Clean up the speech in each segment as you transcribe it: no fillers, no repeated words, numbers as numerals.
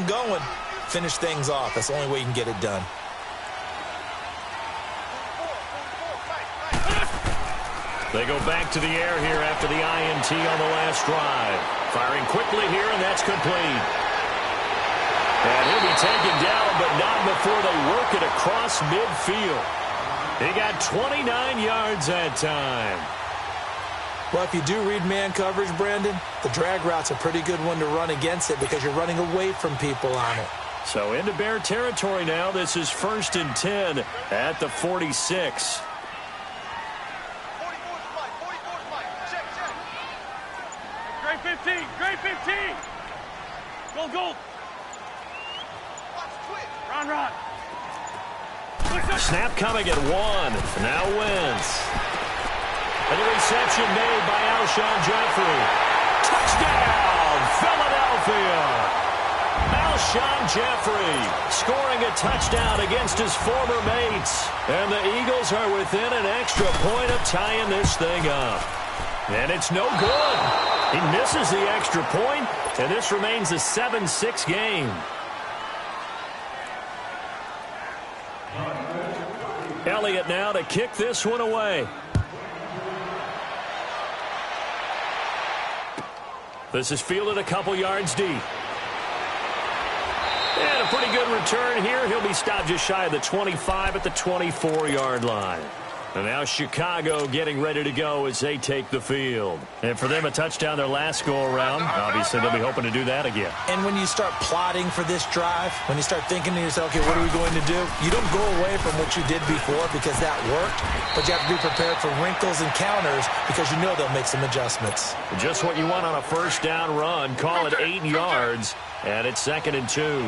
them going, finish things off. That's the only way you can get it done. They go back to the air here after the INT on the last drive. Firing quickly here, and that's complete. And he'll be taken down, but not before they work it across midfield. He got 29 yards that time. Well, if you do read man coverage, Brandon, the drag route's a pretty good one to run against it because you're running away from people on it. So into Bear territory now. This is 1st and 10 at the 46. Great 15, great 15. Goal, goal. Ron. Snap coming at 1. Now Wentz. And the reception made by Alshon Jeffrey. Touchdown, Philadelphia. Alshon Jeffrey scoring a touchdown against his former mates. And the Eagles are within an extra point of tying this thing up. And it's no good. He misses the extra point, and this remains a 7-6 game. Elliott now to kick this one away. This is fielded a couple yards deep. And a pretty good return here. He'll be stopped just shy of the 25 at the 24-yard line. And now Chicago getting ready to go as they take the field. And for them, a touchdown their last go-around. Obviously, they'll be hoping to do that again. And when you start plotting for this drive, when you start thinking to yourself, okay, what are we going to do? You don't go away from what you did before because that worked, but you have to be prepared for wrinkles and counters because you know they'll make some adjustments. Just what you want on a first down run. Call it 8 yards, and it's 2nd and 2.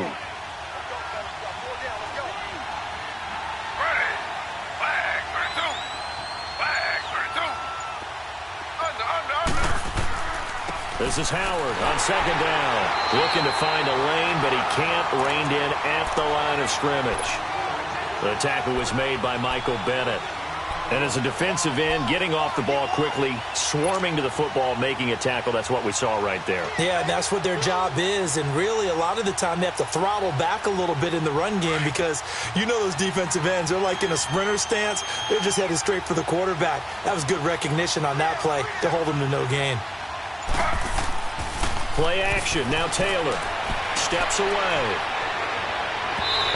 This is Howard on 2nd down. Looking to find a lane, but he can't. Reined in at the line of scrimmage. The tackle was made by Michael Bennett. And as a defensive end, getting off the ball quickly, swarming to the football, making a tackle, that's what we saw right there. Yeah, that's what their job is. And really, a lot of the time, they have to throttle back a little bit in the run game because you know those defensive ends, they're like in a sprinter stance. They're just headed straight for the quarterback. That was good recognition on that play to hold them to no gain. Play action. Now Taylor steps away.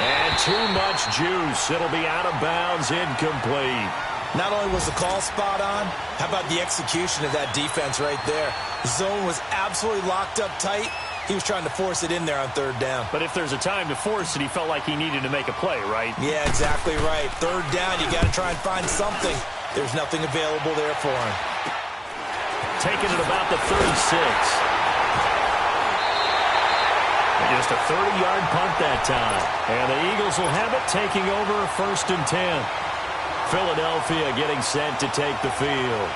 And too much juice. It'll be out of bounds, incomplete. Not only was the call spot on, how about the execution of that defense right there? The zone was absolutely locked up tight. He was trying to force it in there on 3rd down. But if there's a time to force it, he felt like he needed to make a play, right? Yeah, exactly right. 3rd down, you got to try and find something. There's nothing available there for him. Taking it about the 36. Just a 30-yard punt that time. And the Eagles will have it, taking over 1st and 10. Philadelphia getting set to take the field.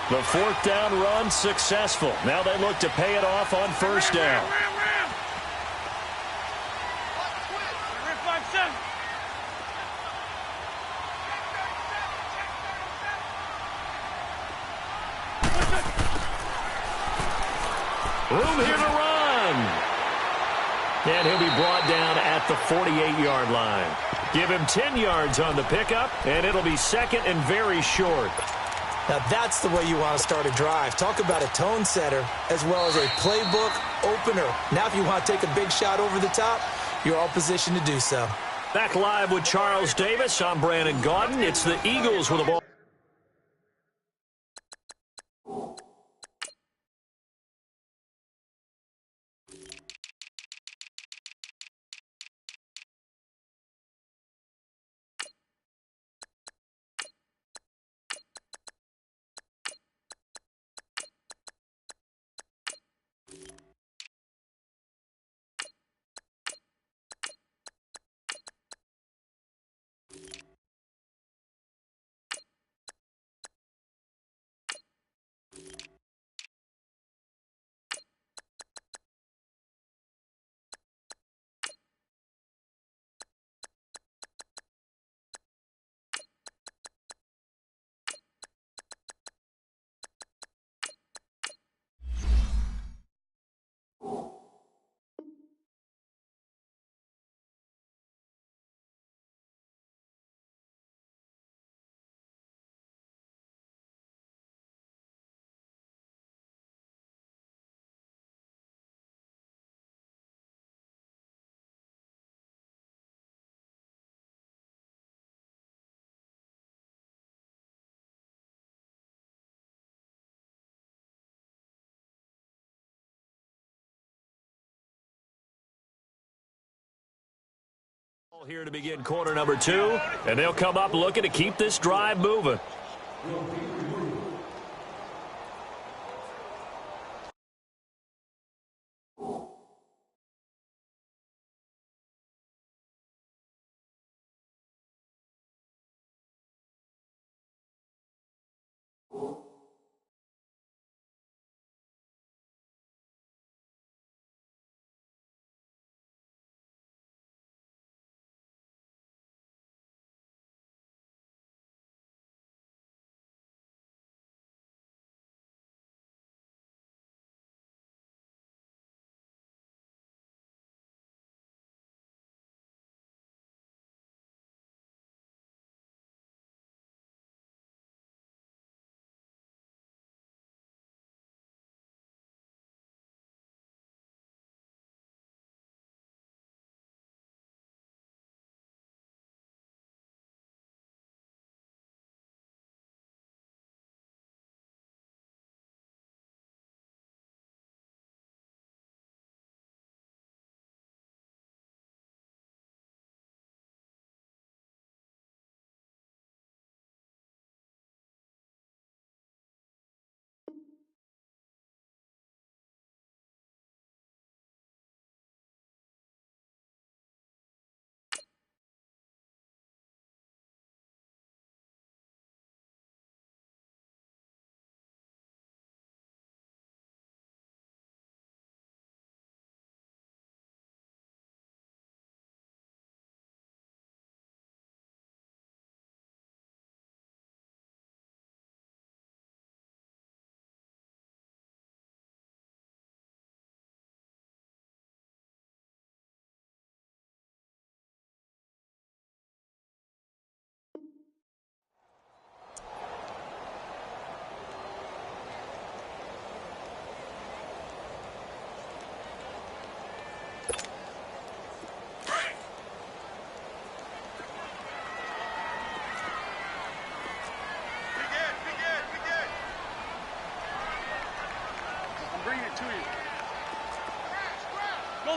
The 4th down run successful. Now they look to pay it off on 1st down. Room here to run. And he'll be brought down at the 48-yard line. Give him 10 yards on the pickup, and it'll be 2nd and very short. Now that's the way you want to start a drive. Talk about a tone setter as well as a playbook opener. Now if you want to take a big shot over the top, you're all positioned to do so. Back live with Charles Davis. I'm Brandon Gaudin. It's the Eagles with the ball. Here to begin quarter number 2, and they'll come up looking to keep this drive moving.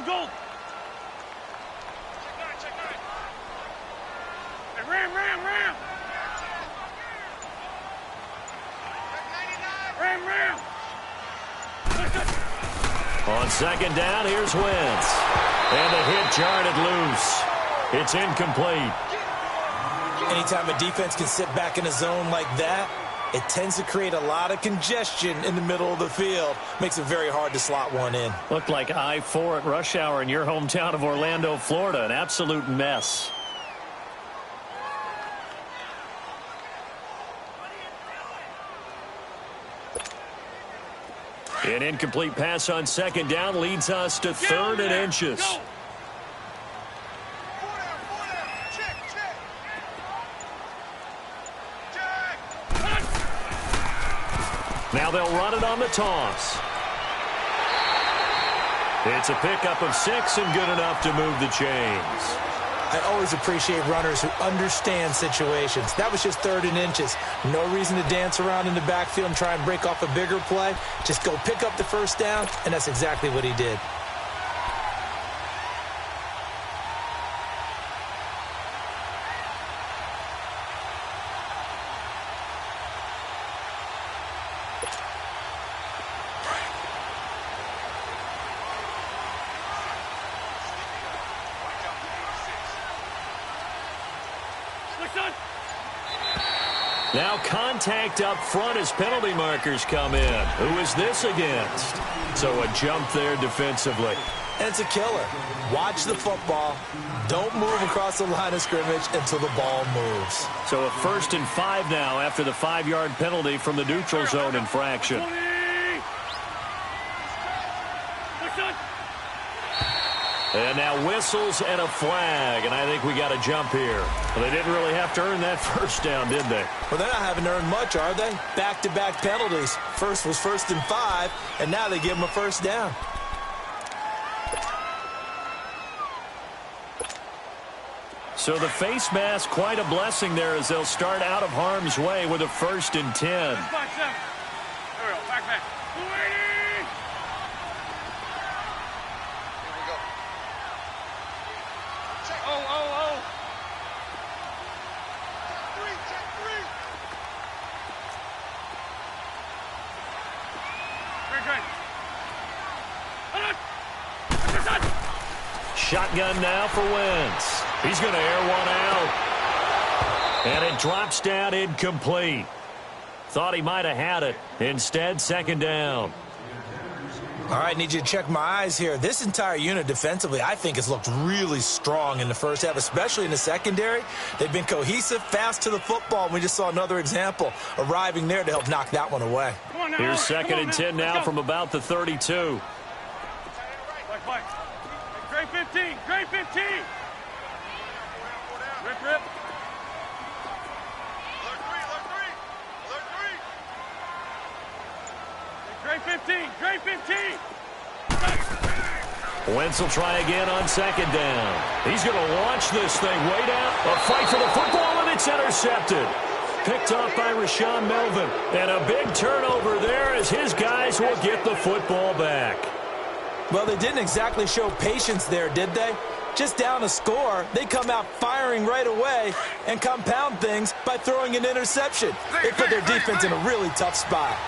Gold! Hey, ram! Ram! On second down, here's Wentz. And the hit jarred it loose. It's incomplete. Anytime a defense can sit back in a zone like that, it tends to create a lot of congestion in the middle of the field. Makes it very hard to slot one in. Looked like I-4 at rush hour in your hometown of Orlando, Florida. An absolute mess. An incomplete pass on second down leads us to third and inches. Go. Now they'll run it on the toss. It's a pickup of 6 and good enough to move the chains. I always appreciate runners who understand situations. That was just third and inches. No reason to dance around in the backfield and try and break off a bigger play. Just go pick up the first down, and that's exactly what he did. Now contact up front as penalty markers come in. Who is this against? So a jump there defensively. And it's a killer. Watch the football. Don't move across the line of scrimmage until the ball moves. So a 1st and 5 now after the 5-yard penalty from the neutral zone infraction. And now whistles and a flag, and I think we got a jump here. Well, they didn't really have to earn that first down, did they? Well, they're not having to earn much, are they? Back-to-back penalties. First was 1st and 5, and now they give them a first down. So the face mask, quite a blessing there as they'll start out of harm's way with a 1st and 10. There we go. Back. Oh. shotgun now for Wentz. He's going to air one out. And it drops down incomplete. Thought he might have had it. Instead, second down. All right, need you to check my eyes here. This entire unit defensively, I think, has looked really strong in the first half, especially in the secondary. They've been cohesive, fast to the football, and we just saw another example arriving there to help knock that one away. Here's second and 10 now from about the 32. Great 15, great 15. Rip, rip. Great 15, great 15. Wentz will try again on second down. He's going to launch this thing way down. A fight for the football, and it's intercepted. Picked off by Rashaan Melvin. And a big turnover there as his guys will get the football back. Well, they didn't exactly show patience there, did they? Just down a score, they come out firing right away and compound things by throwing an interception. They put their defense in a really tough spot.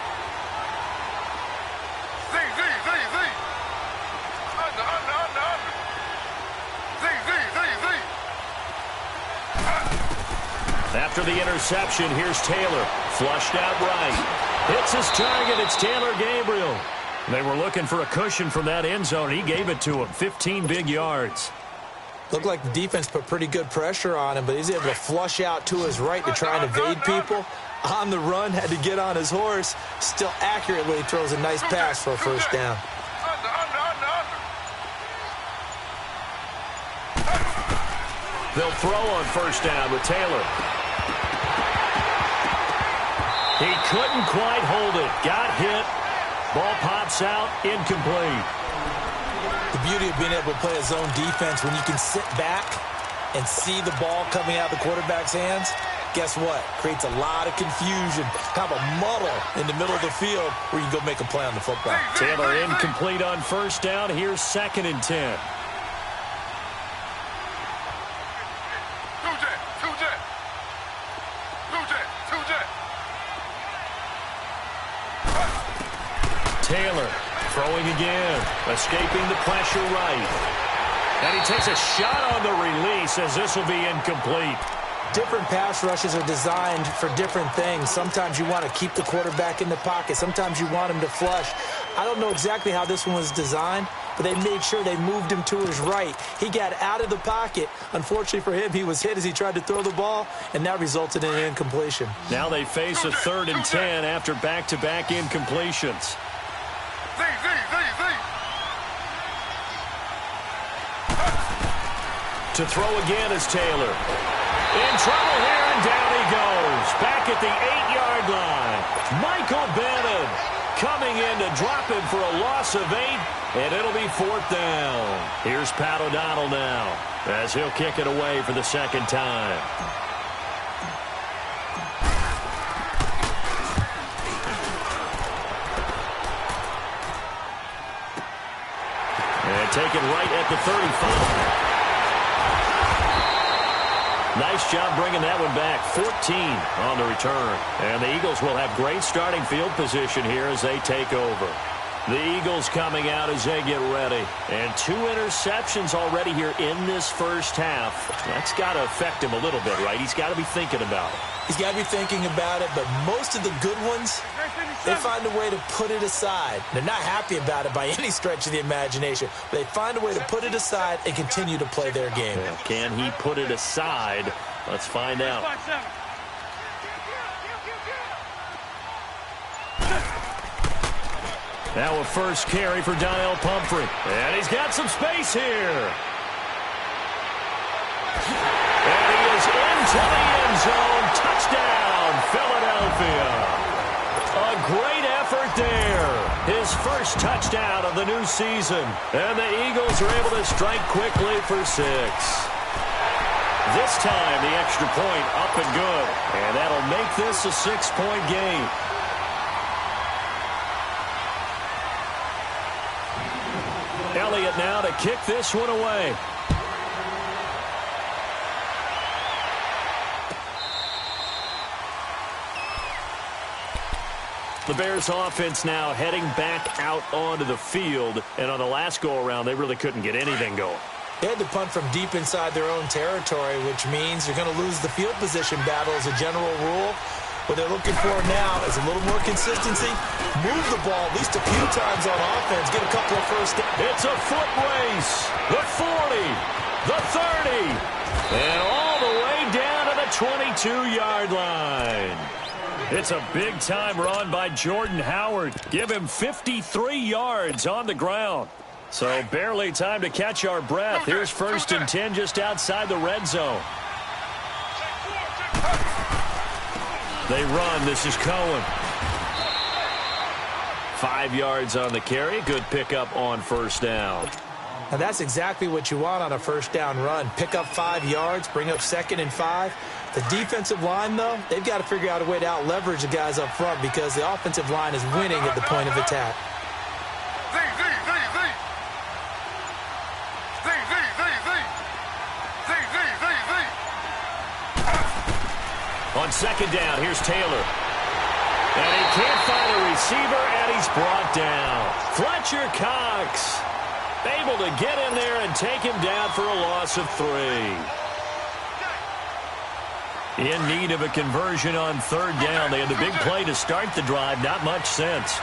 After the interception, here's Taylor. Flushed out right. Hits his target. It's Taylor Gabriel. They were looking for a cushion from that end zone. He gave it to him. 15 big yards. Looked like the defense put pretty good pressure on him, but he's able to flush out to his right to try and evade people. On the run, had to get on his horse. Still accurately throws a nice pass for a first down. They'll throw on first down with Taylor. He couldn't quite hold it. Got hit. Ball pops out. Incomplete. The beauty of being able to play a zone defense when you can sit back and see the ball coming out of the quarterback's hands, guess what? Creates a lot of confusion, kind of a muddle in the middle of the field where you can go make a play on the football. Taylor incomplete on first down. Here's second and 10. Taylor throwing again, escaping the pressure right. And he takes a shot on the release as this will be incomplete. Different pass rushes are designed for different things. Sometimes you want to keep the quarterback in the pocket. Sometimes you want him to flush. I don't know exactly how this one was designed, but they made sure they moved him to his right. He got out of the pocket. Unfortunately for him, he was hit as he tried to throw the ball, and that resulted in an incompletion. Now they face a 3rd and 10 after back-to-back incompletions. To throw again is Taylor. In trouble here, and down he goes. Back at the 8-yard line. Michael Bannon coming in to drop him for a loss of 8, and it'll be 4th down. Here's Pat O'Donnell now as he'll kick it away for the second time. And taken right at the 35. Nice job bringing that one back. 14 on the return. And the Eagles will have great starting field position here as they take over. The Eagles coming out as they get ready. And 2 interceptions already here in this first half. That's got to affect him a little bit, right? He's got to be thinking about it. He's got to be thinking about it, but most of the good ones, they find a way to put it aside. They're not happy about it by any stretch of the imagination. But they find a way to put it aside and continue to play their game. Well, can he put it aside? Let's find out. Now a first carry for Donnell Pumphrey. And he's got some space here. And he is into the end zone. Touchdown, Philadelphia. A great effort there. His first touchdown of the new season. And the Eagles are able to strike quickly for 6. This time, the extra point up and good. And that'll make this a 6-point game. Elliott now to kick this one away. The Bears offense now heading back out onto the field. And on the last go-around, they really couldn't get anything going. They had to punt from deep inside their own territory, which means you're going to lose the field position battle as a general rule. What they're looking for now is a little more consistency. Move the ball at least a few times on offense. Get a couple of first downs. It's a foot race. The 40, the 30, and all the way down to the 22-yard line. It's a big-time run by Jordan Howard. Give him 53 yards on the ground. So barely time to catch our breath. Here's 1st and 10 just outside the red zone. They run. This is Cohen. 5 yards on the carry. Good pickup on first down. And that's exactly what you want on a first down run. Pick up 5 yards, bring up 2nd and 5. The defensive line, though, they've got to figure out a way to out-leverage the guys up front because the offensive line is winning at the point of attack. On 2nd down, here's Taylor. And he can't find a receiver, and he's brought down. Fletcher Cox able to get in there and take him down for a loss of 3. In need of a conversion on 3rd down. They had the big play to start the drive. Not much sense.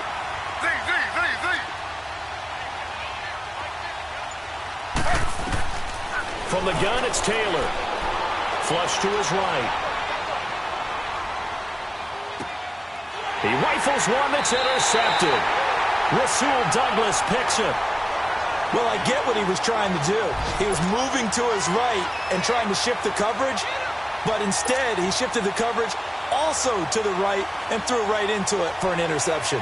From the gun, it's Taylor. Flush to his right. He rifles one that's intercepted. Rasul Douglas picks it. Well, I get what he was trying to do. He was moving to his right and trying to shift the coverage, but instead he shifted the coverage also to the right and threw right into it for an interception.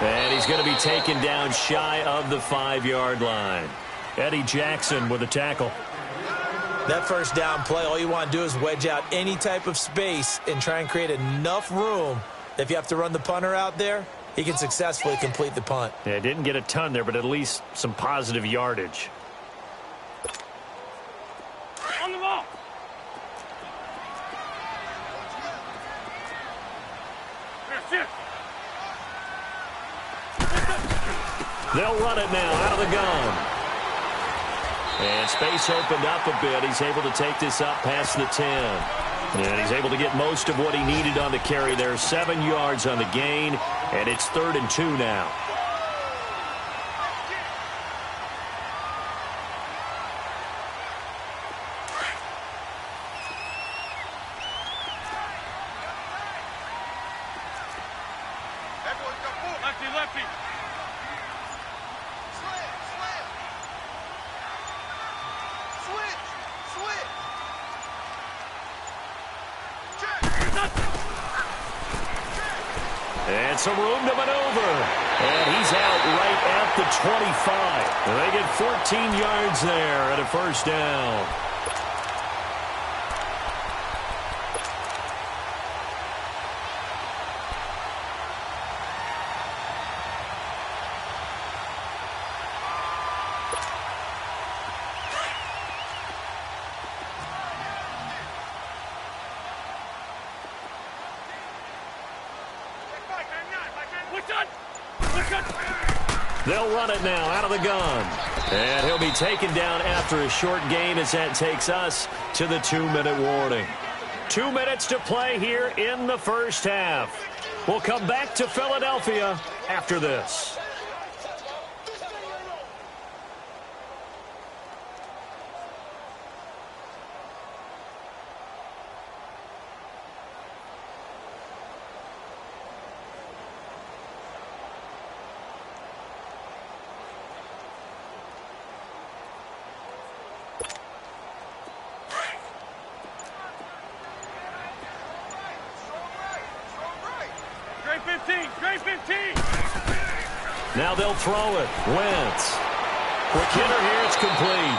And he's going to be taken down shy of the 5-yard line. Eddie Jackson with a tackle. That first down play, all you want to do is wedge out any type of space and try and create enough room that if you have to run the punter out there, he can successfully complete the punt. Yeah, didn't get a ton there, but at least some positive yardage. On the ball. Here, sit. They'll run it now out of the gun. And space opened up a bit. He's able to take this up past the 10. And he's able to get most of what he needed on the carry there. 7 yards on the gain, and it's 3rd and 2 now. Lefty, lefty. And some room to maneuver. And he's out right at the 25. And they get 14 yards there at a first down. They'll run it now out of the gun. And he'll be taken down after a short gain as that takes us to the 2-minute warning. 2 minutes to play here in the first half. We'll come back to Philadelphia after this. Now they'll throw it. Wentz. Quick hitter here. It's complete.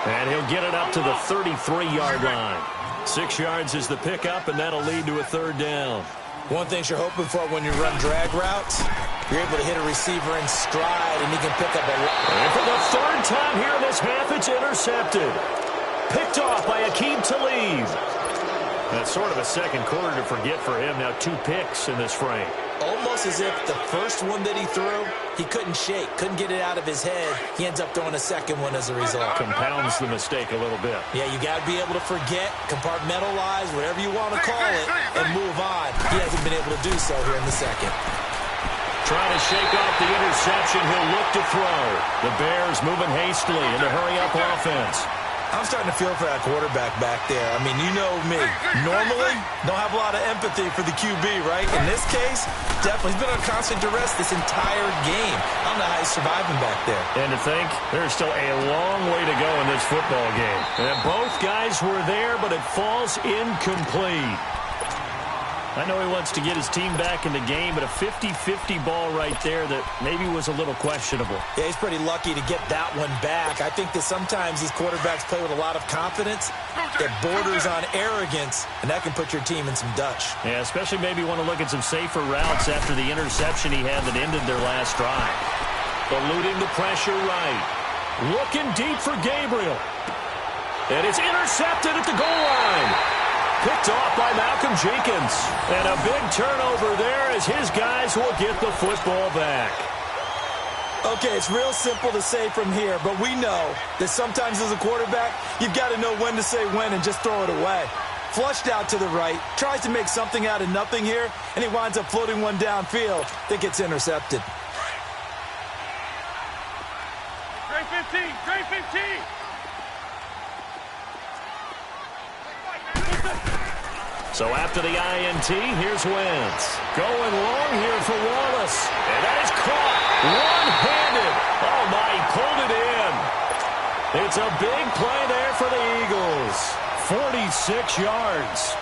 And he'll get it up to the 33-yard line. 6 yards is the pickup, and that'll lead to a third down. One thing you're hoping for when you run drag routes, you're able to hit a receiver in stride, and he can pick up a lot. And for the third time here in this half, it's intercepted. Picked off by Aqib Talib. That's sort of a second quarter to forget for him. Now 2 picks in this frame. Almost as if the first one that he threw, he couldn't shake, couldn't get it out of his head. He ends up throwing a second one as a result. Compounds the mistake a little bit. Yeah, you got to be able to forget, compartmentalize, whatever you want to call it, and move on. He hasn't been able to do so here in the second. Trying to shake off the interception, he'll look to throw. The Bears moving hastily in the hurry-up offense. I'm starting to feel for that quarterback back there. I mean, you know me. Normally, don't have a lot of empathy for the QB, right? In this case, definitely. He's been under constant duress this entire game. I don't know how he's surviving back there. And to think, there's still a long way to go in this football game. And both guys were there, but it falls incomplete. I know he wants to get his team back in the game, but a 50-50 ball right there that maybe was a little questionable. Yeah, he's pretty lucky to get that one back. I think that sometimes these quarterbacks play with a lot of confidence that borders on arrogance, and that can put your team in some Dutch. Yeah, especially maybe want to look at some safer routes after the interception he had that ended their last drive. Eluding the pressure right. Looking deep for Gabriel. And it's intercepted at the goal line. Picked off by Malcolm Jenkins. And a big turnover there as his guys will get the football back. Okay, it's real simple to say from here, but we know that sometimes as a quarterback, you've got to know when to say when and just throw it away. Flushed out to the right, tries to make something out of nothing here, and he winds up floating one downfield that gets intercepted. Trey 15, Trey 15. So after the INT, here's Wentz. Going long here for Wallace. And that is caught. One-handed. Oh, my, he pulled it in. It's a big play there for the Eagles. 46 yards.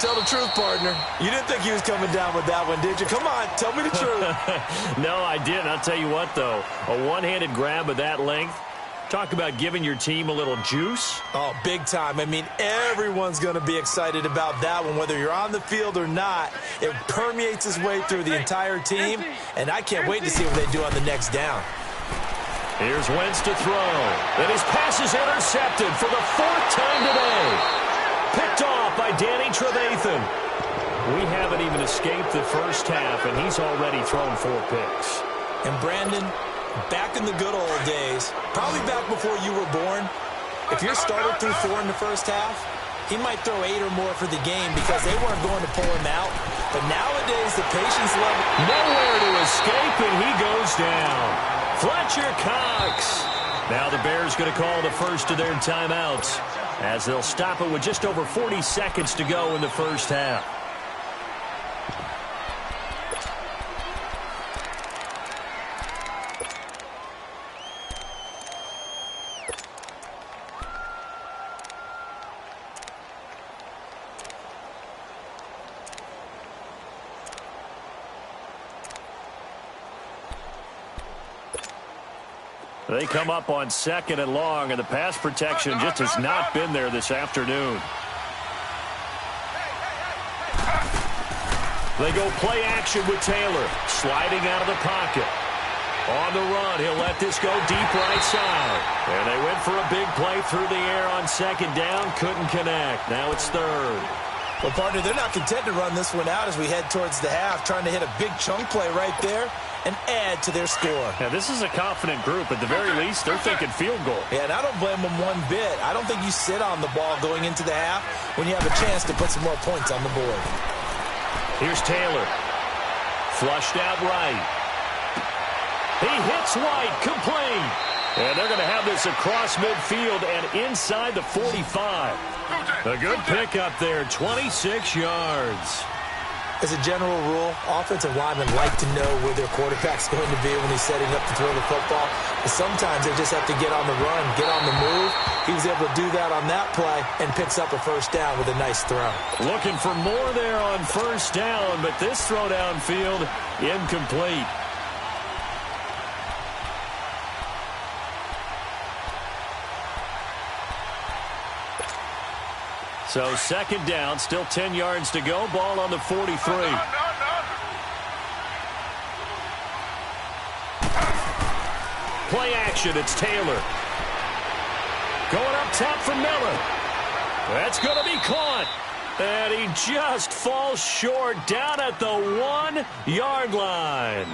Tell the truth, partner. You didn't think he was coming down with that one, did you? Come on, tell me the truth. No, I didn't. I'll tell you what, though. A one-handed grab of that length. Talk about giving your team a little juice. Oh, big time. I mean, everyone's going to be excited about that one, whether you're on the field or not. It permeates its way through the entire team, and I can't wait to see what they do on the next down. Here's Wentz to throw. And his pass is intercepted for the 4th time today. Picked off by Danny Trevathan. We haven't even escaped the first half, and he's already thrown 4 picks. And Brandon, back in the good old days, probably back before you were born, if your starter threw 4 in the first half, he might throw 8 or more for the game because they weren't going to pull him out. But nowadays, the patience level... Nowhere to escape, and he goes down. Fletcher Cox. Now the Bears going to call the first of their timeouts as they'll stop it with just over 40 seconds to go in the first half. They come up on 2nd and long, and the pass protection just has not been there this afternoon. They go play action with Taylor, sliding out of the pocket. On the run, he'll let this go deep right side. And they went for a big play through the air on 2nd down, couldn't connect. Now it's 3rd. Well, partner, they're not content to run this one out as we head towards the half, trying to hit a big chunk play right there and add to their score. Now, this is a confident group. At the very least, they're thinking field goal. Yeah, and I don't blame them one bit. I don't think you sit on the ball going into the half when you have a chance to put some more points on the board. Here's Taylor. Flushed out right. He hits White, complete. And they're going to have this across midfield and inside the 45. A good pickup there, 26 yards. As a general rule, offensive linemen like to know where their quarterback's going to be when he's setting up to throw the football. But sometimes they just have to get on the run, get on the move. He was able to do that on that play and picks up a first down with a nice throw. Looking for more there on first down, but this throw downfield incomplete. So second down, still 10 yards to go. Ball on the 43. Play action, it's Taylor. Going up top for Miller. That's going to be caught. And he just falls short down at the 1-yard line.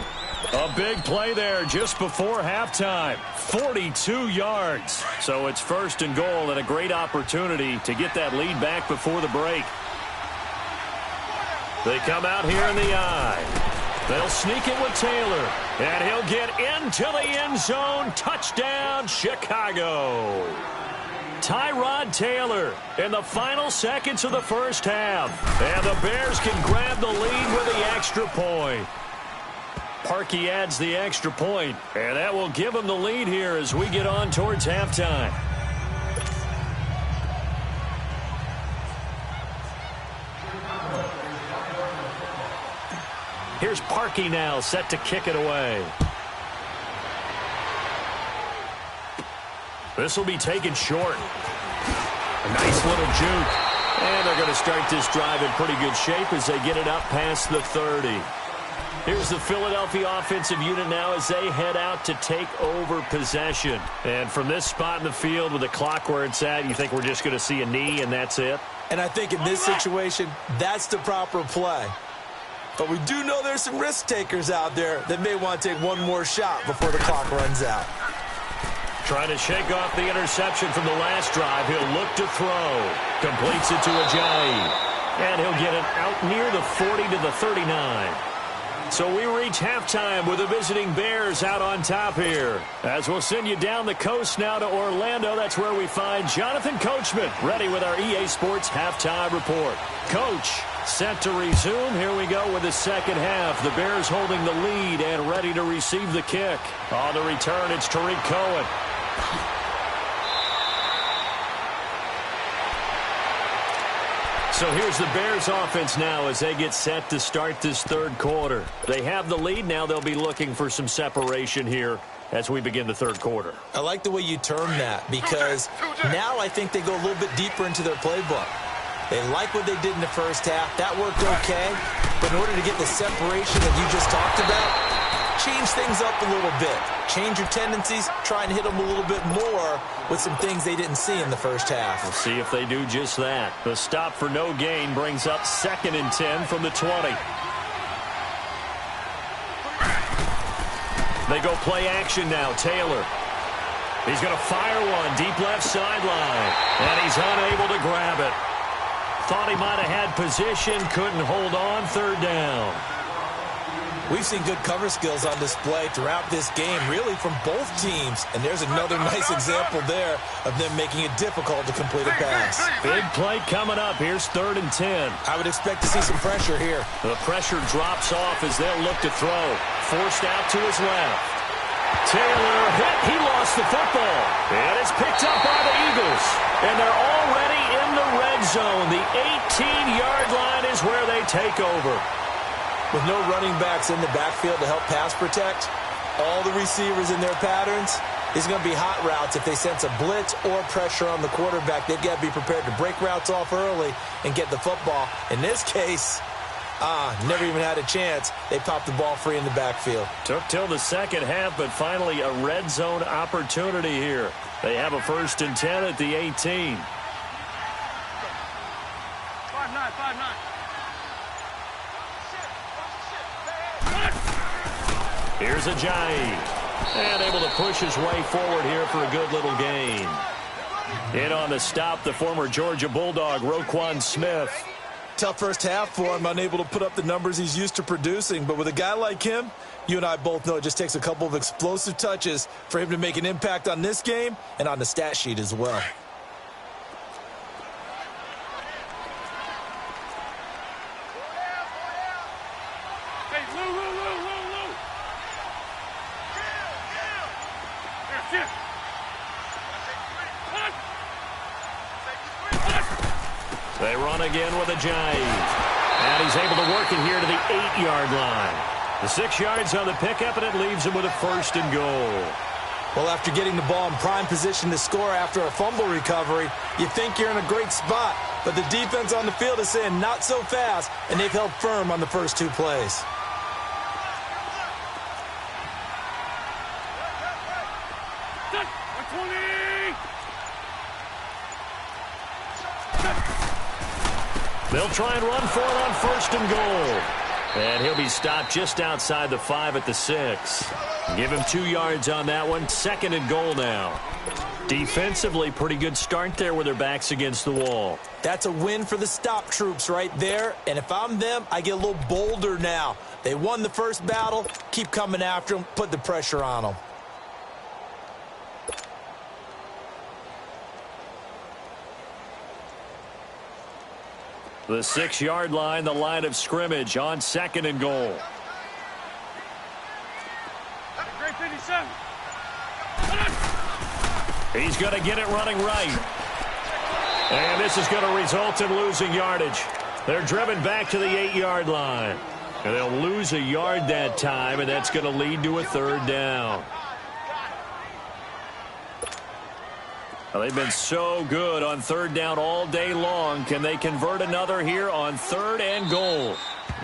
A big play there just before halftime. 42 yards. So it's first and goal and a great opportunity to get that lead back before the break. They come out here in the eye. They'll sneak it with Taylor. And he'll get into the end zone. Touchdown, Chicago. Tyrod Taylor in the final seconds of the first half. And the Bears can grab the lead with the extra point. Parkey adds the extra point, and that will give them the lead here as we get on towards halftime. Here's Parkey now, set to kick it away. This will be taken short. A nice little juke. And they're going to start this drive in pretty good shape as they get it up past the 30. Here's the Philadelphia offensive unit now as they head out to take over possession. And from this spot in the field with the clock where it's at, you think we're just going to see a knee and that's it? And I think in this situation, that's the proper play. But we do know there's some risk takers out there that may want to take one more shot before the clock runs out. Trying to shake off the interception from the last drive. He'll look to throw. Completes it to Ajayi. And he'll get it out near the 40 to the 39. So we reach halftime with the visiting Bears out on top here. As we'll send you down the coast now to Orlando, that's where we find Jonathan Coachman, ready with our EA Sports halftime report. Coach, set to resume. Here we go with the second half. The Bears holding the lead and ready to receive the kick. On the return, it's Tariq Cohen. So here's the Bears offense now as they get set to start this third quarter. They have the lead. Now they'll be looking for some separation here as we begin the third quarter. I like the way you term that because now I think they go a little bit deeper into their playbook. They like what they did in the first half. That worked okay. But in order to get the separation that you just talked about, change things up a little bit. Change your tendencies. Try and hit them a little bit more with some things they didn't see in the first half. We'll see if they do just that. The stop for no gain brings up 2nd and 10 from the 20. They go play action now. Taylor. He's going to fire one deep left sideline. And he's unable to grab it. Thought he might have had position. Couldn't hold on. Third down. We've seen good cover skills on display throughout this game, really from both teams. And there's another nice example there of them making it difficult to complete a pass. Big play coming up. Here's 3rd and 10. I would expect to see some pressure here. The pressure drops off as they'll look to throw. Forced out to his left. Taylor hit. He lost the football. And it's picked up by the Eagles. And they're already in the red zone. The 18-yard line is where they take over. With no running backs in the backfield to help pass protect, all the receivers in their patterns, it's going to be hot routes. If they sense a blitz or pressure on the quarterback, they've got to be prepared to break routes off early and get the football. In this case, never even had a chance. They popped the ball free in the backfield. Took till the second half, but finally a red zone opportunity here. They have a 1st and 10 at the 18. 5-9, 5-9. Here's Ajayi. And able to push his way forward here for a good little gain. In on the stop, the former Georgia Bulldog, Roquan Smith. Tough first half for him, unable to put up the numbers he's used to producing. But with a guy like him, you and I both know it just takes a couple of explosive touches for him to make an impact on this game and on the stat sheet as well. They run again with Ajayi. And he's able to work it here to the 8-yard line. The 6 yards on the pickup, and it leaves him with a 1st and goal. Well, after getting the ball in prime position to score after a fumble recovery, you think you're in a great spot. but the defense on the field is saying not so fast, and they've held firm on the first 2 plays. They'll try and run for it on 1st and goal. And he'll be stopped just outside the 5 at the 6. Give him 2 yards on that one. 2nd and goal now. Defensively, pretty good start there with their backs against the wall. That's a win for the stop troops right there. And if I'm them, I get a little bolder now. They won the first battle. Keep coming after them. Put the pressure on them. The 6-yard line, the line of scrimmage on 2nd and goal. Great 57. He's going to get it running right. And this is going to result in losing yardage. They're driven back to the 8-yard line. And they'll lose a yard that time, and that's going to lead to a 3rd down. Well, they've been so good on 3rd down all day long. Can they convert another here on 3rd and goal?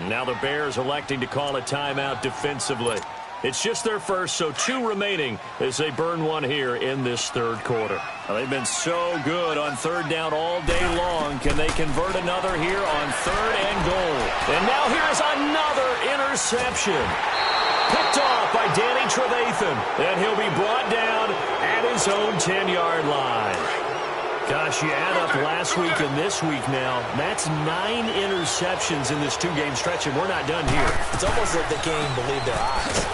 Now the Bears electing to call a timeout defensively. It's just their first, so 2 remaining as they burn one here in this 3rd quarter. Well, they've been so good on 3rd down all day long. Can they convert another here on 3rd and goal? And now here's another interception. Picked off by Danny Trevathan, and he'll be brought down at his own 10-yard line. Gosh, you add up last week and this week now, that's 9 interceptions in this 2-game stretch, and we're not done here. It's almost like they can't even believe their eyes.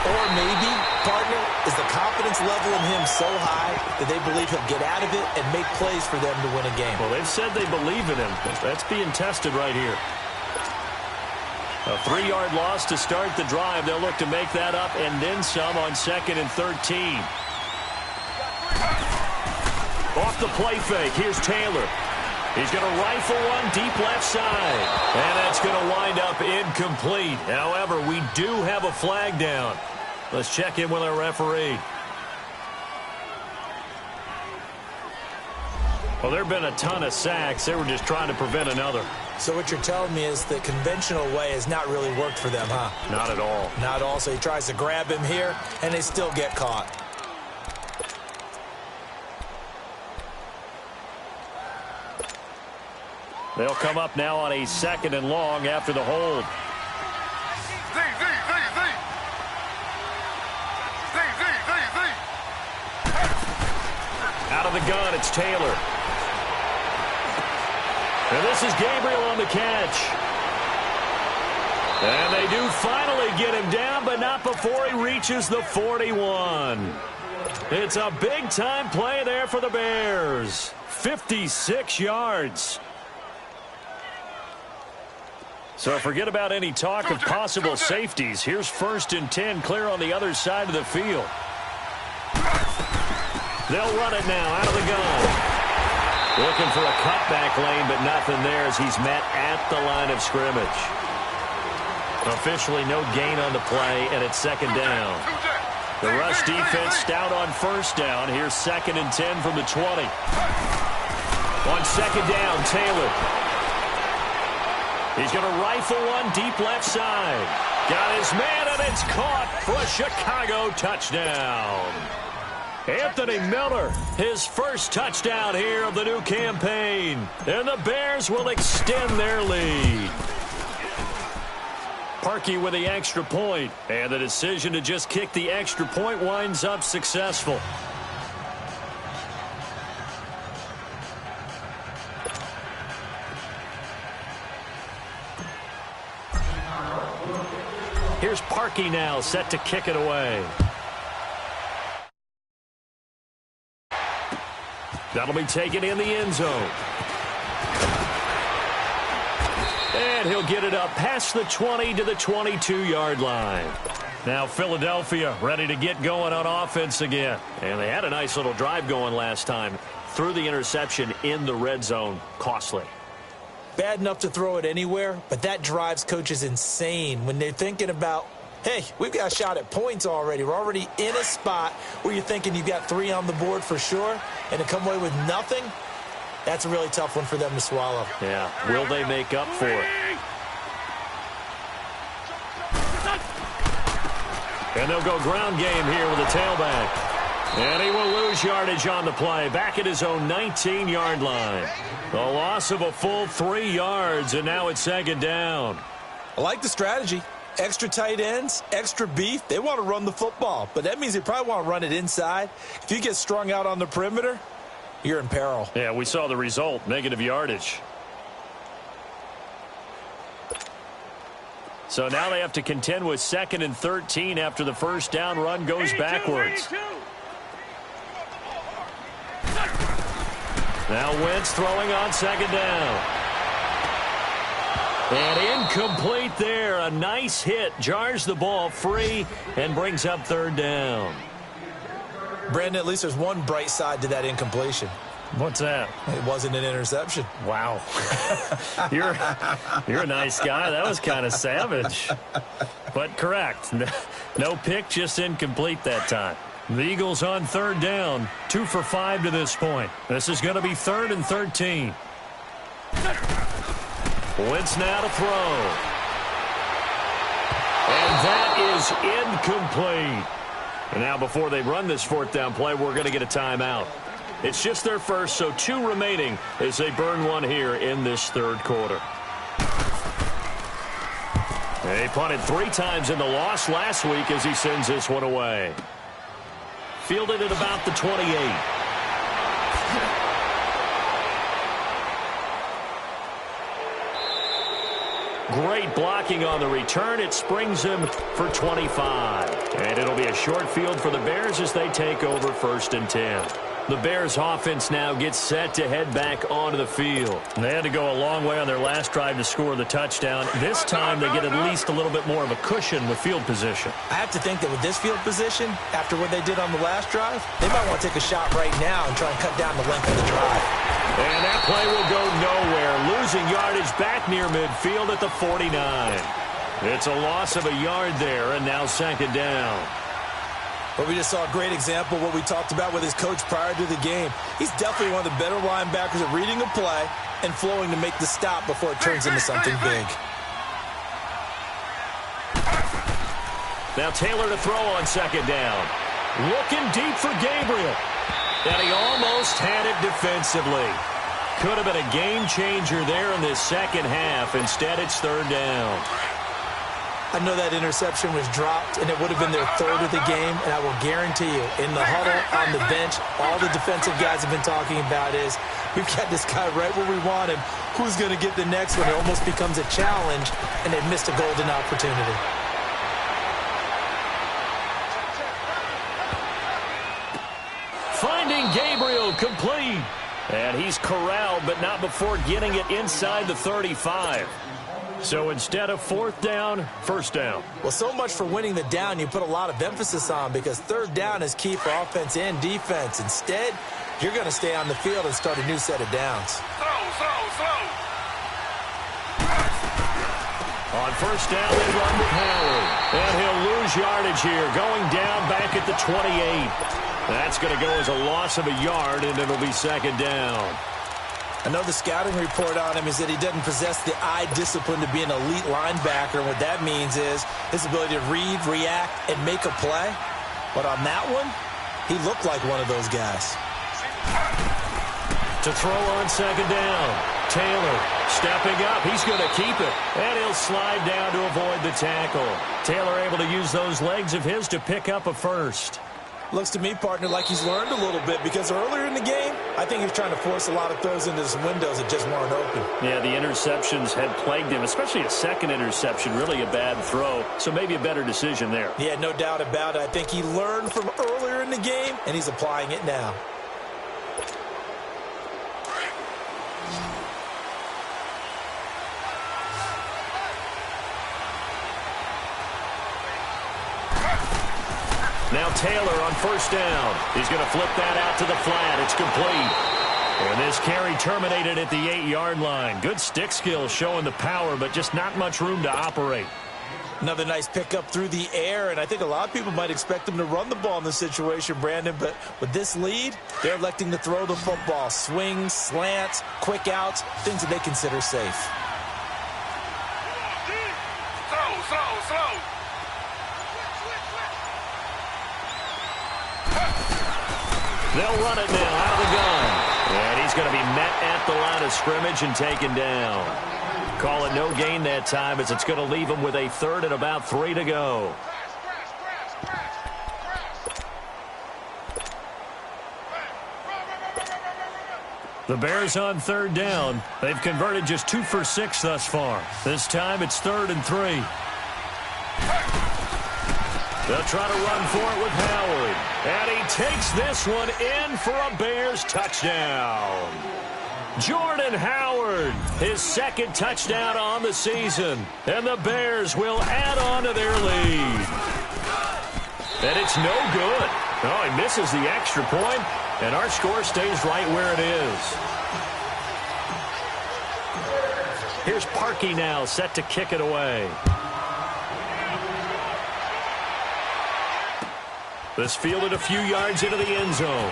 Or maybe, partner, is the confidence level in him so high that they believe he'll get out of it and make plays for them to win a game. Well, they've said they believe in him. That's being tested right here. A 3-yard loss to start the drive. They'll look to make that up and then some on 2nd and 13. Off the play fake. Here's Taylor. He's going to rifle one deep left side. And that's going to wind up incomplete. However, we do have a flag down. Let's check in with our referee. Well, there have been a ton of sacks. They were just trying to prevent another. So what you're telling me is the conventional way has not really worked for them, huh? Not at all. Not at all. So he tries to grab him here, and they still get caught. They'll come up now on a 2nd and long after the hold. Out of the gun, it's Taylor. And this is Gabriel on the catch. And they do finally get him down, but not before he reaches the 41. It's a big-time play there for the Bears. 56 yards. So forget about any talk of possible safeties. Here's 1st and 10, clear on the other side of the field. They'll run it now out of the gun. Looking for a cutback lane, but nothing there as he's met at the line of scrimmage. Officially no gain on the play, and it's 2nd down. The rush defense stout on 1st down. Here's 2nd and 10 from the 20. On 2nd down, Taylor. He's going to rifle one deep left side. Got his man, and it's caught for a Chicago touchdown. Anthony Miller, his first touchdown here of the new campaign. And the Bears will extend their lead. Parkey with the extra point. And the decision to just kick the extra point winds up successful. Here's Parkey now, set to kick it away. That'll be taken in the end zone. And he'll get it up past the 20 to the 22-yard line. Now Philadelphia ready to get going on offense again. And they had a nice little drive going last time. Threw the interception in the red zone. Costly. Bad enough to throw it anywhere, but that drives coaches insane when they're thinking about, hey, we've got a shot at points already. We're already in a spot where you're thinking you've got 3 on the board for sure, and to come away with nothing, That's a really tough one for them to swallow. Yeah, will they make up for it? And they'll go ground game here with a tailback. And he will lose yardage on the play, back at his own 19-yard line. A loss of a full 3 yards, and now it's 2nd down. I like the strategy. Extra tight ends, extra beef. They want to run the football, but that means they probably want to run it inside. If you get strung out on the perimeter, you're in peril. Yeah, we saw the result, negative yardage. So now they have to contend with 2nd and 13 after the first down run goes backwards. Now Wentz throwing on 2nd down. And incomplete there. A nice hit. Jars the ball free and brings up 3rd down. Brandon, at least there's one bright side to that incompletion. What's that? It wasn't an interception. Wow. You're a nice guy. That was kind of savage. But correct. No pick, just incomplete that time. The Eagles on 3rd down. 2 for 5 to this point. This is going to be 3rd and 13. Wentz now to throw. And that is incomplete. And now before they run this 4th down play, we're going to get a timeout. It's just their first, so 2 remaining as they burn one here in this 3rd quarter. They punted 3 times in the loss last week as he sends this one away. Fielded at about the 28. Great blocking on the return. It springs him for 25. And it'll be a short field for the Bears as they take over 1st and 10. The Bears offense now gets set to head back onto the field. They had to go a long way on their last drive to score the touchdown. This time they get at least a little bit more of a cushion with field position. I have to think that with this field position, after what they did on the last drive, they might want to take a shot right now and try and cut down the length of the drive. And that play will go nowhere, losing yardage back near midfield at the 49. It's a loss of a yard there, and now 2nd down. But we just saw a great example of what we talked about with his coach prior to the game. He's definitely one of the better linebackers at reading a play and flowing to make the stop before it turns into something big. Now Taylor to throw on 2nd down. Looking deep for Gabriel. And he almost had it defensively. Could have been a game changer there in this 2nd half. Instead, it's 3rd down. I know that interception was dropped, and it would have been their 3rd of the game, and I will guarantee you, in the huddle, on the bench, all the defensive guys have been talking about is, we've got this guy right where we want him. Who's going to get the next one? It almost becomes a challenge, and they've missed a golden opportunity. Finding Gabriel complete. And he's corralled, but not before getting it inside the 35. So instead of 4th down, 1st down. Well, so much for winning the down you put a lot of emphasis on, because 3rd down is key for offense and defense. Instead, you're going to stay on the field and start a new set of downs. On 1st down, they run with Howard. And he'll lose yardage here, going down back at the 28. That's going to go as a loss of a yard, and it'll be 2nd down. I know the scouting report on him is that he doesn't possess the eye discipline to be an elite linebacker. And what that means is his ability to read, react, and make a play. But on that one, he looked like one of those guys. To throw on 2nd down. Taylor stepping up. He's going to keep it. And he'll slide down to avoid the tackle. Taylor able to use those legs of his to pick up a 1st. Looks to me, partner, like he's learned a little bit, because earlier in the game, I think he was trying to force a lot of throws into some windows that just weren't open. Yeah, the interceptions had plagued him, especially a 2nd interception, really a bad throw. So maybe a better decision there. Yeah, no doubt about it. I think he learned from earlier in the game, and he's applying it now. Now Taylor on 1st down. He's going to flip that out to the flat. It's complete. And this carry terminated at the 8-yard line. Good stick skills showing the power, but just not much room to operate. Another nice pickup through the air, and I think a lot of people might expect them to run the ball in this situation, Brandon, but with this lead, they're electing to throw the football. Swings, slants, quick outs, things that they consider safe. Slow. They'll run it now out of the gun. And he's going to be met at the line of scrimmage and taken down. Call it no gain that time as it's going to leave him with a third and about 3 to go. The Bears on third down. They've converted just 2 for 6 thus far. This time it's 3rd and 3. They'll try to run for it with Howard. And he takes this one in for a Bears touchdown. Jordan Howard, his 2nd touchdown on the season. And the Bears will add on to their lead. And it's no good. Oh, he misses the extra point, and our score stays right where it is. Here's Parkey now, set to kick it away. This fielded a few yards into the end zone.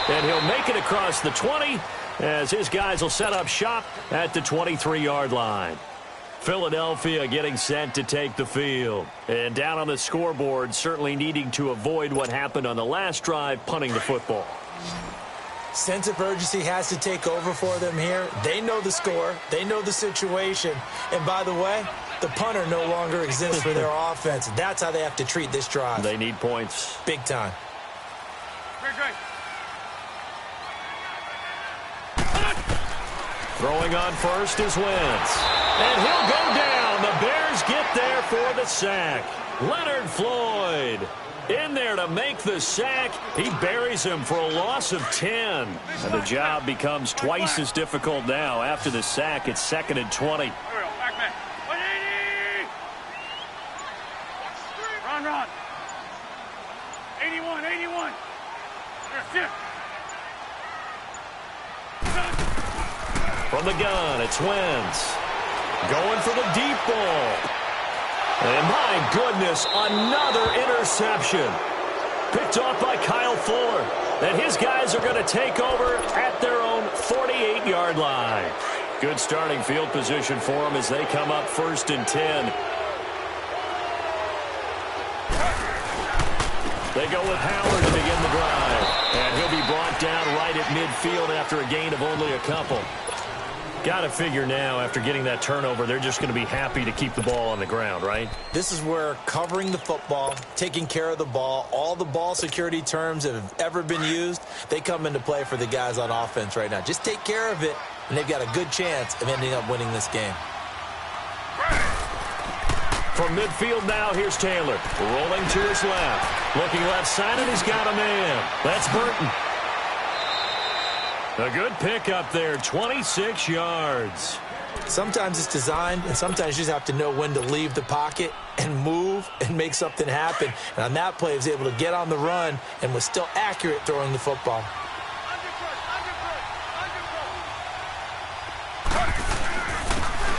And he'll make it across the 20 as his guys will set up shop at the 23-yard line. Philadelphia getting set to take the field. And down on the scoreboard, certainly needing to avoid what happened on the last drive, punting the football. Sense of urgency has to take over for them here. They know the score. They know the situation. And by the way, the punter no longer exists for their offense. That's how they have to treat this drive. They need points. Big time. Great. Throwing on first is Wentz. And he'll go down. The Bears get there for the sack. Leonard Floyd in there to make the sack. He buries him for a loss of 10. And the job becomes twice as difficult now. After the sack, it's 2nd and 20. Back. 180. Run. 81. Shift. From the gun, it's Wentz. Going for the deep ball. And my goodness, another interception. Picked off by Kyle Fuller. And his guys are going to take over at their own 48-yard line. Good starting field position for them as they come up 1st and 10. They go with Howard to begin the drive. And he'll be brought down right at midfield after a gain of only a couple. Got to figure now, after getting that turnover, they're just going to be happy to keep the ball on the ground, right? This is where covering the football, taking care of the ball, all the ball security terms that have ever been used, they come into play for the guys on offense right now. Just take care of it, and they've got a good chance of ending up winning this game. From midfield now, here's Taylor. Rolling to his left. Looking left side, and he's got a man. That's Burton. A good pickup there, 26 yards. Sometimes it's designed, and sometimes you just have to know when to leave the pocket and move and make something happen. And on that play, he was able to get on the run and was still accurate throwing the football.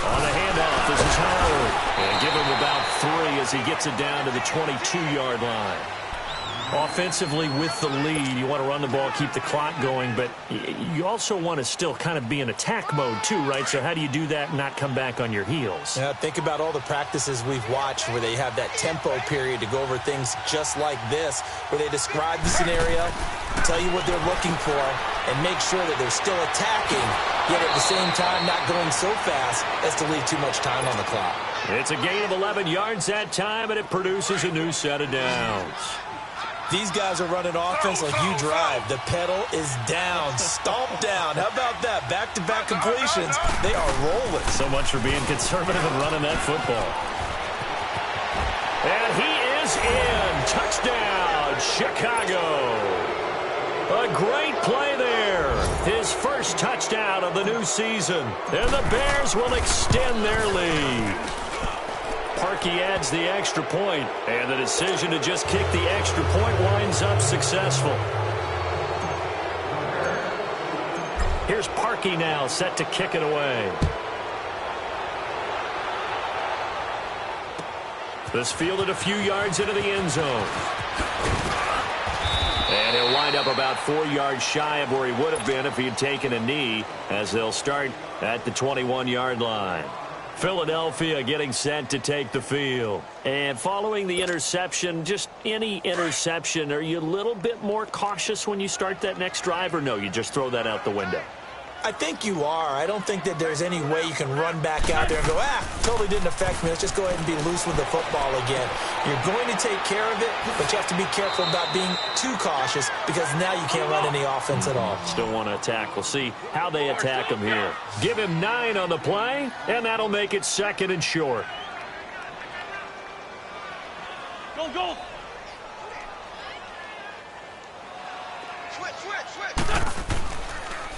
On the handoff, this is Howard. And give him about 3 as he gets it down to the 22-yard line. Offensively with the lead, you want to run the ball, keep the clock going, but you also want to still kind of be in attack mode too, right? So how do you do that and not come back on your heels? Yeah, think about all the practices we've watched where they have that tempo period to go over things just like this, where they describe the scenario, tell you what they're looking for, and make sure that they're still attacking, yet at the same time not going so fast as to leave too much time on the clock. It's a gain of 11 yards that time, and it produces a new set of downs. These guys are running offense like you drive. The pedal is down, stomp down. How about that? Back-to-back completions. They are rolling. So much for being conservative and running that football. And he is in. Touchdown, Chicago. A great play there. His first touchdown of the new season. And the Bears will extend their lead. Parkey adds the extra point, and the decision to just kick the extra point winds up successful. Here's Parkey now, set to kick it away. This fielded a few yards into the end zone. And he'll wind up about 4 yards shy of where he would have been if he had taken a knee, as they'll start at the 21-yard line. Philadelphia getting set to take the field. And following the interception, just any interception, are you a little bit more cautious when you start that next drive, or no, you just throw that out the window? I think you are. I don't think that there's any way you can run back out there and go, totally didn't affect me. Let's just go ahead and be loose with the football again. You're going to take care of it, but you have to be careful about being too cautious because now you can't run any offense at all. Still want to attack. We'll see how they attack him here. Give him 9 on the play, and that'll make it 2nd and short. Go, go.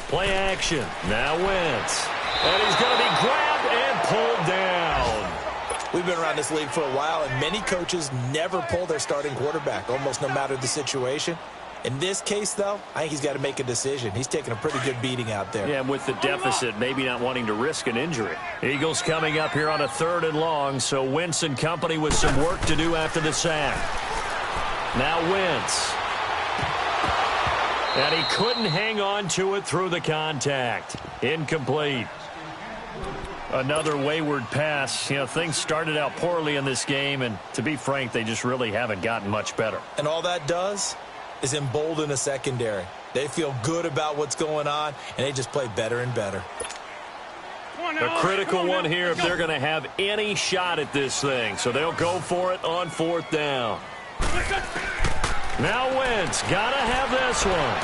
Play action. Now Wentz. And he's going to be grabbed and pulled down. We've been around this league for a while, and many coaches never pull their starting quarterback, almost no matter the situation. In this case, though, I think he's got to make a decision. He's taking a pretty good beating out there. Yeah, and with the deficit, maybe not wanting to risk an injury. Eagles coming up here on a 3rd and long, so Wentz and company with some work to do after the sack. Now Wentz. And he couldn't hang on to it through the contact. Incomplete. Another wayward pass. You know, things started out poorly in this game, and to be frank, they just really haven't gotten much better. And all that does is embolden a secondary. They feel good about what's going on, and they just play better and better. A critical one here if they're going to have any shot at this thing. So they'll go for it on 4th down. Now Wentz, got to have this one.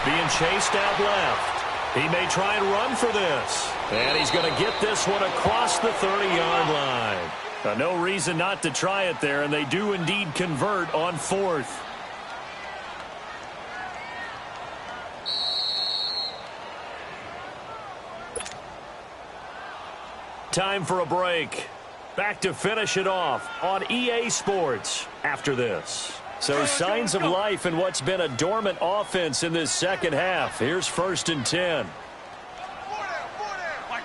Being chased out left. He may try and run for this. And he's going to get this one across the 30-yard line. No reason not to try it there, and they do indeed convert on 4th. Time for a break. Back to finish it off on EA Sports after this. So signs of life in what's been a dormant offense in this second half. Here's 1st and 10.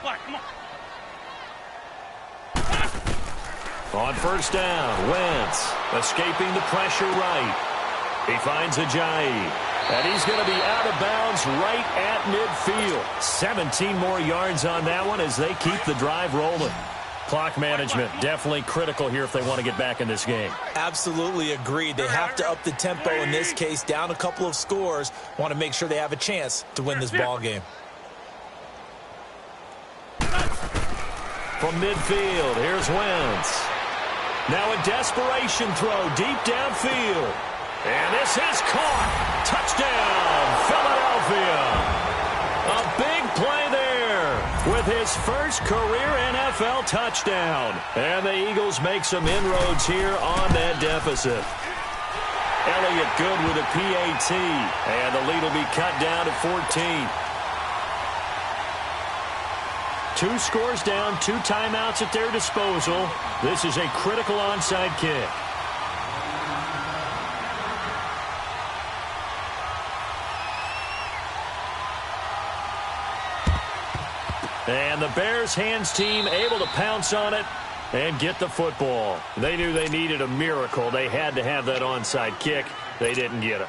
Black, come on. On 1st down, Wentz escaping the pressure right. He finds Ajayi. And he's going to be out of bounds right at midfield. 17 more yards on that one as they keep the drive rolling. Clock management definitely critical here if they want to get back in this game. Absolutely agreed. They have to up the tempo in this case, down a couple of scores. Want to make sure they have a chance to win this ball game. From midfield, here's Wentz. Now a desperation throw deep downfield. And this is caught. Touchdown, Philadelphia. A big play there with his first career NFL touchdown. And the Eagles make some inroads here on that deficit. Elliott good with a PAT. And the lead will be cut down to 14. 2 scores down, 2 timeouts at their disposal. This is a critical onside kick. And the Bears hands team able to pounce on it and get the football. They knew they needed a miracle. They had to have that onside kick. They didn't get it.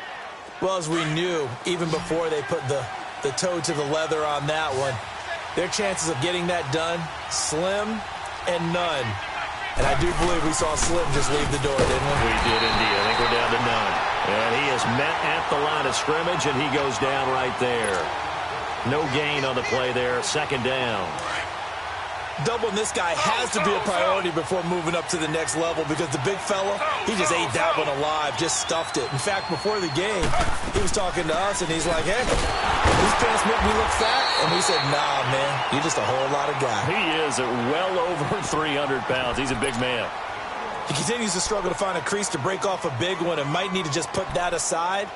Well, as we knew, even before they put the toe to the leather on that one, their chances of getting that done, slim and none. And I do believe we saw Slim just leave the door, didn't we? We did indeed. I think we're down to none. And he is met at the line of scrimmage, and he goes down right there. No gain on the play there. 2nd down. Doubling this guy has to be a priority before moving up to the next level because the big fella, he just ate that one alive, just stuffed it. In fact, before the game, he was talking to us, and he's like, hey, these pants make me look fat. And we said, nah, man, you're just a whole lot of guy. He is at well over 300 pounds. He's a big man. He continues to struggle to find a crease to break off a big one and might need to just put that aside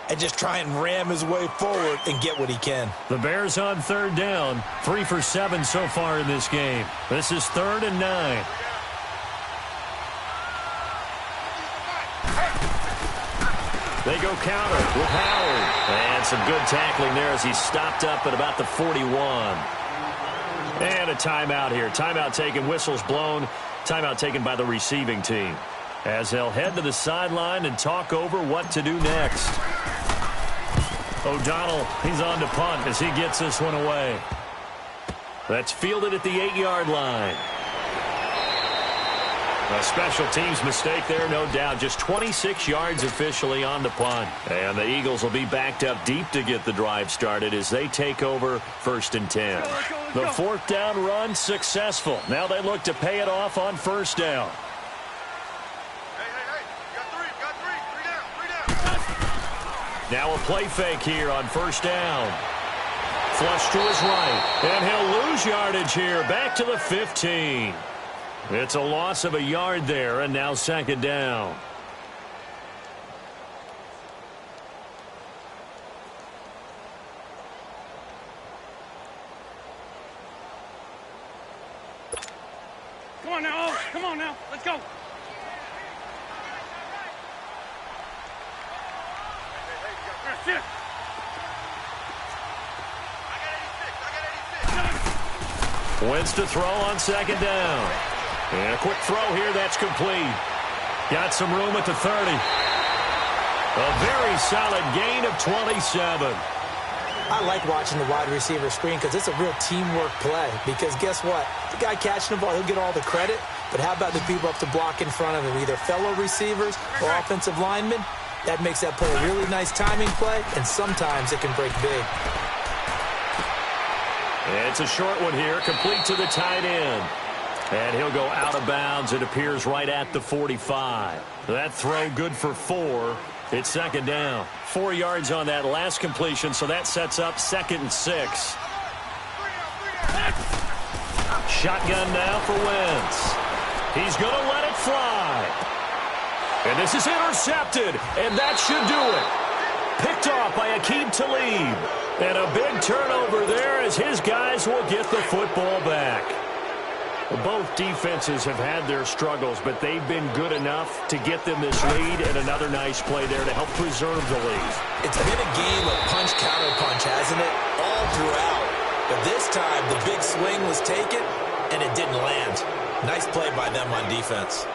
and just try and ram his way forward and get what he can. The Bears on 3rd down. 3 for 7 so far in this game. This is 3rd and 9. They go counter with Howard. And some good tackling there as he stopped up at about the 41. And a timeout here. Timeout taken, whistles blown. Timeout taken by the receiving team, as they'll head to the sideline and talk over what to do next. O'Donnell, he's on to punt as he gets this one away. That's fielded at the 8-yard line. A special teams mistake there, no doubt. Just 26 yards officially on the punt. And the Eagles will be backed up deep to get the drive started as they take over 1st and 10. The 4th down run successful. Now they look to pay it off on 1st down. Now a play fake here on 1st down. Flush to his right. And he'll lose yardage here. Back to the 15. It's a loss of a yard there, and now 2nd down. Come on now. Come on now. Let's go. Sit. Wentz to throw on 2nd down. And a quick throw here, that's complete. Got some room at the 30. A very solid gain of 27. I like watching the wide receiver screen because it's a real teamwork play. Because guess what? The guy catching the ball, he'll get all the credit. But how about the people up to block in front of him, either fellow receivers or offensive linemen? That makes that play a really nice timing play, and sometimes it can break big. It's a short one here, complete to the tight end. And he'll go out of bounds, it appears, right at the 45. That throw good for 4. It's 2nd down. 4 yards on that last completion, so that sets up 2nd and 6. Shotgun now for Wentz. He's going to let it fly. And this is intercepted, and that should do it. Picked off by Aqib Talib. And a big turnover there as his guys will get the football back. Both defenses have had their struggles, but they've been good enough to get them this lead, and another nice play there to help preserve the lead. It's been a game of punch-counter-punch, hasn't it? All throughout. But this time, the big swing was taken, and it didn't land. Nice play by them on defense.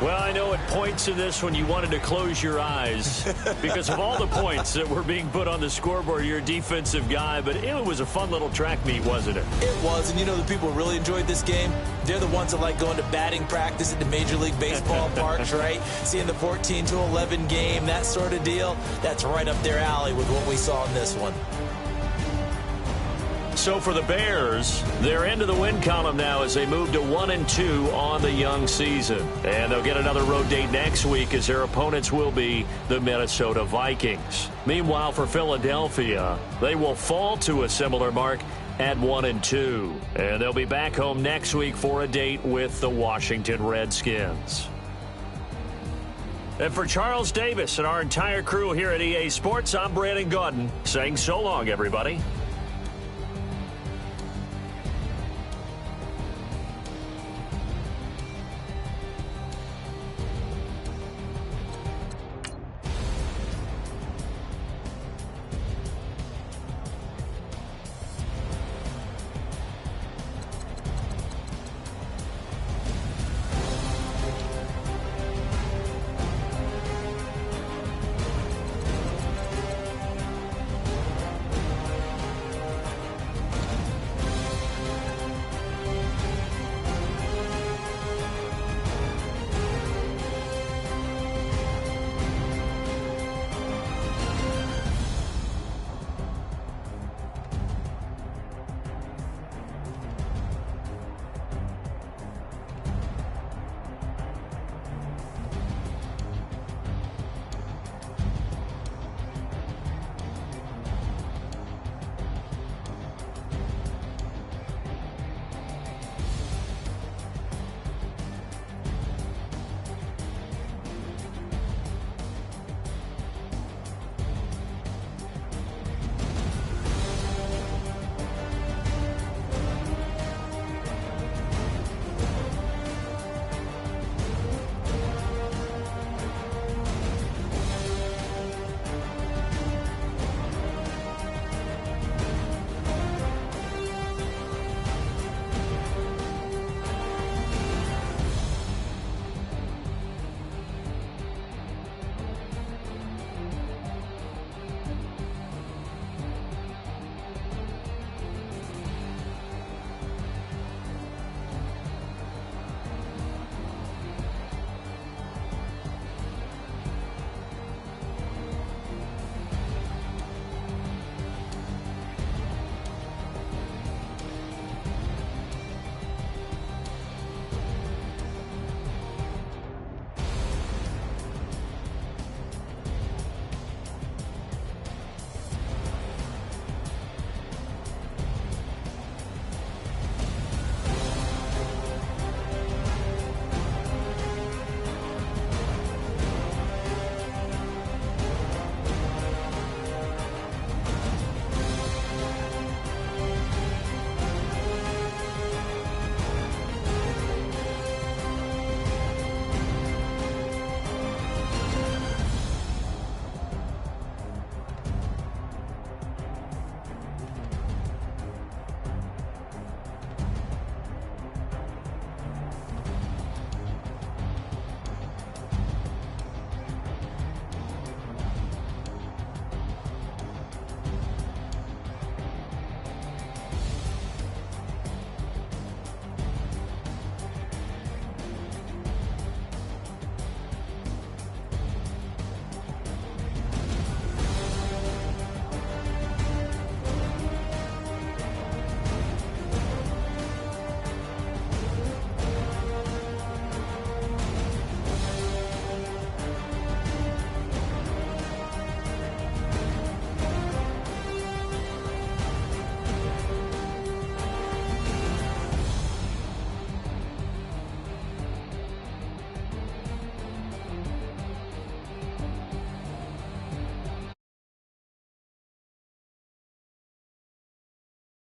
Well, I know at points in this one you wanted to close your eyes because of all the points that were being put on the scoreboard. You're a defensive guy, but it was a fun little track meet, wasn't it? It was, and you know the people who really enjoyed this game? They're the ones that like going to batting practice at the Major League Baseball parks, right? Seeing the 14-11 game, that sort of deal. That's right up their alley with what we saw in this one. So for the Bears, they're into the win column now as they move to 1-2 on the young season. And they'll get another road date next week as their opponents will be the Minnesota Vikings. Meanwhile, for Philadelphia, they will fall to a similar mark at 1-2. And they'll be back home next week for a date with the Washington Redskins. And for Charles Davis and our entire crew here at EA Sports, I'm Brandon Gaudin saying so long, everybody.